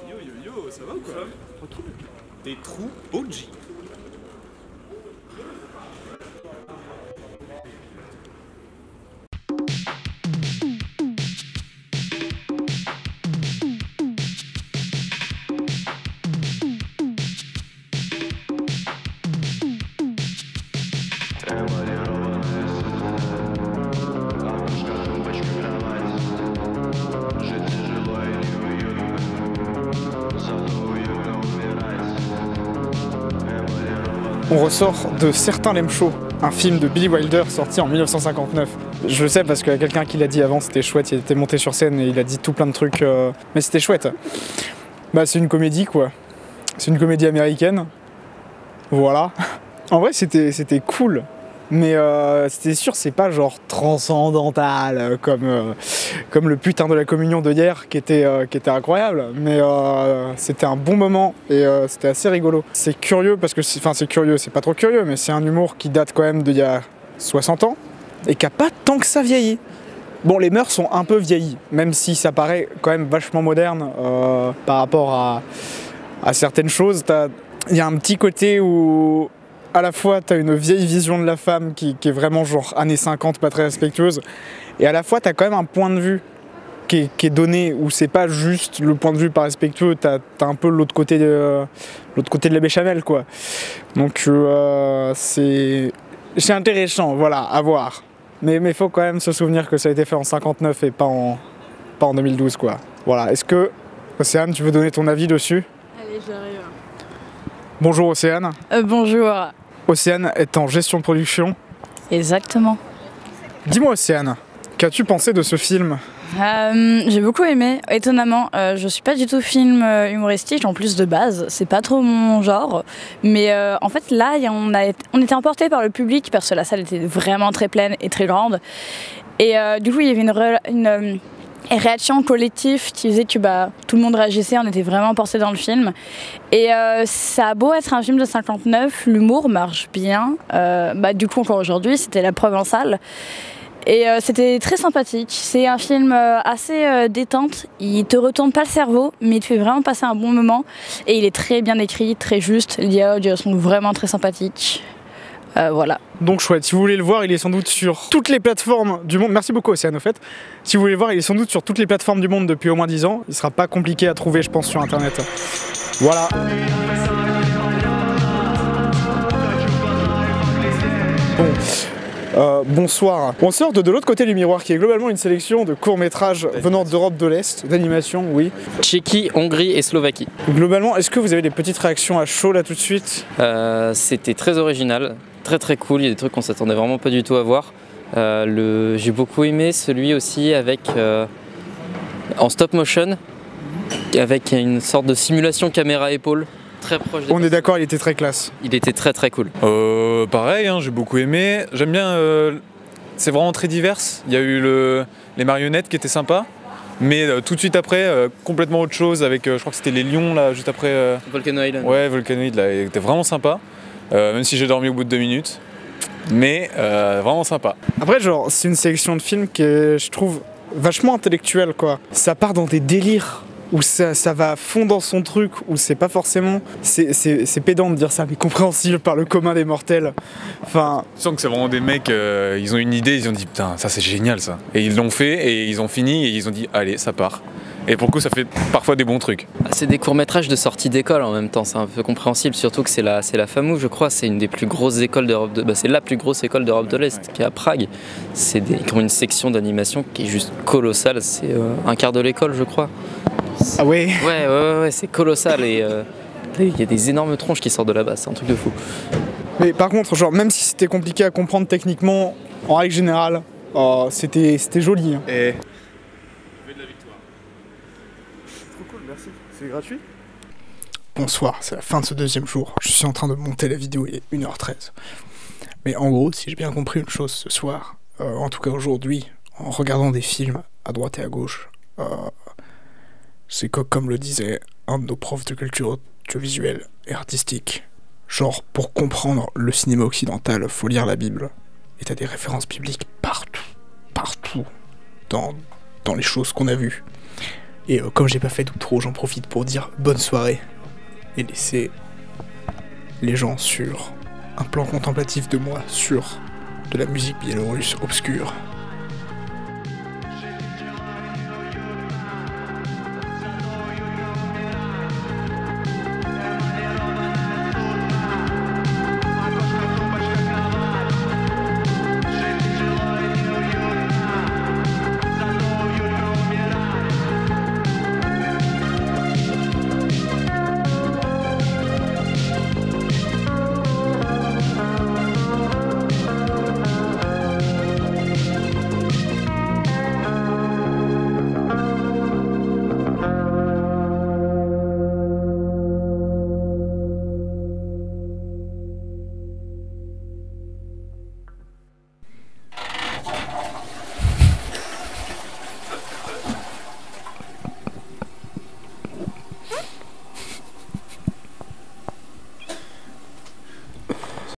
Yo yo yo, ça va ou quoi? Tranquille. Des trous OG. On ressort de Certains l'aiment chaud, un film de Billy Wilder sorti en 1959. Je le sais parce qu'il y a quelqu'un qui l'a dit avant, c'était chouette, il était monté sur scène et il a dit tout plein de trucs, mais c'était chouette. Bah c'est une comédie quoi, c'est une comédie américaine, voilà. En vrai c'était cool, mais c'était sûr c'est pas genre transcendantal comme le putain de la communion de hier qui était incroyable, mais c'était un bon moment et c'était assez rigolo. C'est curieux parce que, c'est curieux, c'est pas trop curieux, mais c'est un humour qui date quand même d'il y a 60 ans et qui a pas tant que ça vieilli. Bon, les mœurs sont un peu vieillies, même si ça paraît quand même vachement moderne par rapport à certaines choses. Il y a un petit côté où à la fois t'as une vieille vision de la femme qui est vraiment genre années 50, pas très respectueuse, et à la fois t'as quand même un point de vue qui est donné où c'est pas juste le point de vue pas respectueux, t'as un peu l'autre côté de la béchamel quoi. Donc c'est intéressant, voilà, à voir. Mais faut quand même se souvenir que ça a été fait en 59 et pas en 2012 quoi. Voilà, est-ce que Océane, tu veux donner ton avis dessus? Allez, j'arrive. Bonjour Océane. Bonjour. Océane est en gestion de production. Exactement. Dis-moi Océane, qu'as-tu pensé de ce film? J'ai beaucoup aimé, étonnamment. Je suis pas du tout film humoristique, en plus de base, c'est pas trop mon genre. Mais en fait là, on était emportés par le public parce que la salle était vraiment très pleine et très grande. Et du coup, il y avait une réaction collective qui faisait que tout le monde réagissait, on était vraiment portés dans le film. Et ça a beau être un film de 59, l'humour marche bien. Du coup, encore aujourd'hui, c'était la preuve en salle. Et c'était très sympathique. C'est un film assez détente. Il te retourne pas le cerveau, mais il te fait vraiment passer un bon moment. Et il est très bien écrit, très juste. Les dialogues sont vraiment très sympathiques. Voilà. Donc chouette, si vous voulez le voir, il est sans doute sur toutes les plateformes du monde. Merci beaucoup Océane au fait. Si vous voulez le voir, il est sans doute sur toutes les plateformes du monde depuis au moins 10 ans. Il sera pas compliqué à trouver je pense sur internet. Voilà. Bon. Bonsoir. On sort de l'autre côté du miroir qui est globalement une sélection de courts-métrages venant d'Europe de l'Est, d'animation, oui. Tchéquie, Hongrie et Slovaquie. Globalement, est-ce que vous avez des petites réactions à chaud là tout de suite? C'était très original, très cool, il y a des trucs qu'on s'attendait vraiment pas du tout à voir. J'ai beaucoup aimé celui aussi avec en stop motion, avec une sorte de simulation caméra-épaule. Très proche des On est d'accord, il était très classe. Il était très cool. Pareil, hein, j'ai beaucoup aimé. J'aime bien, c'est vraiment très divers. Il y a eu les marionnettes qui étaient sympas, mais tout de suite après, complètement autre chose avec, je crois que c'était les lions là, juste après. Volcano Island. Ouais, Volcano Island, là, il était vraiment sympa, même si j'ai dormi au bout de 2 minutes, mais vraiment sympa. Après, genre, c'est une sélection de films qui est, je trouve, vachement intellectuelle quoi. Ça part dans des délires où ça va à fond dans son truc, où c'est pas forcément... C'est pédant de dire ça, mais compréhensible par le commun des mortels. Enfin... Tu sens que c'est vraiment des mecs, ils ont une idée, ils ont dit putain, ça c'est génial ça. Et ils l'ont fait, et ils ont fini, et ils ont dit allez, ça part. Et pour le coup, ça fait parfois des bons trucs. C'est des courts-métrages de sortie d'école en même temps, c'est un peu compréhensible, surtout que c'est la FAMU, je crois, c'est une des plus grosses écoles d'Europe de... c'est la plus grosse école d'Europe de l'Est, qui est à Prague. Ils ont une section d'animation qui est juste colossale, c'est un quart de l'école, je crois. Ah ouais? Ouais, c'est colossal et il y a des énormes tronches qui sortent de là-bas, c'est un truc de fou. Mais par contre, genre, même si c'était compliqué à comprendre techniquement, en règle générale, c'était joli. Hein. Et... de la victoire. Trop cool, merci. C'est gratuit? Bonsoir, c'est la fin de ce deuxième jour. Je suis en train de monter la vidéo, il est 1h13. Mais en gros, si j'ai bien compris une chose ce soir, en tout cas aujourd'hui, en regardant des films à droite et à gauche, c'est que, comme le disait un de nos profs de culture audiovisuelle et artistique, genre, pour comprendre le cinéma occidental, faut lire la Bible. Et t'as des références bibliques partout, dans les choses qu'on a vues. Et comme j'ai pas fait d'outro, j'en profite pour dire bonne soirée et laisser les gens sur un plan contemplatif de moi sur de la musique biélorusse obscure.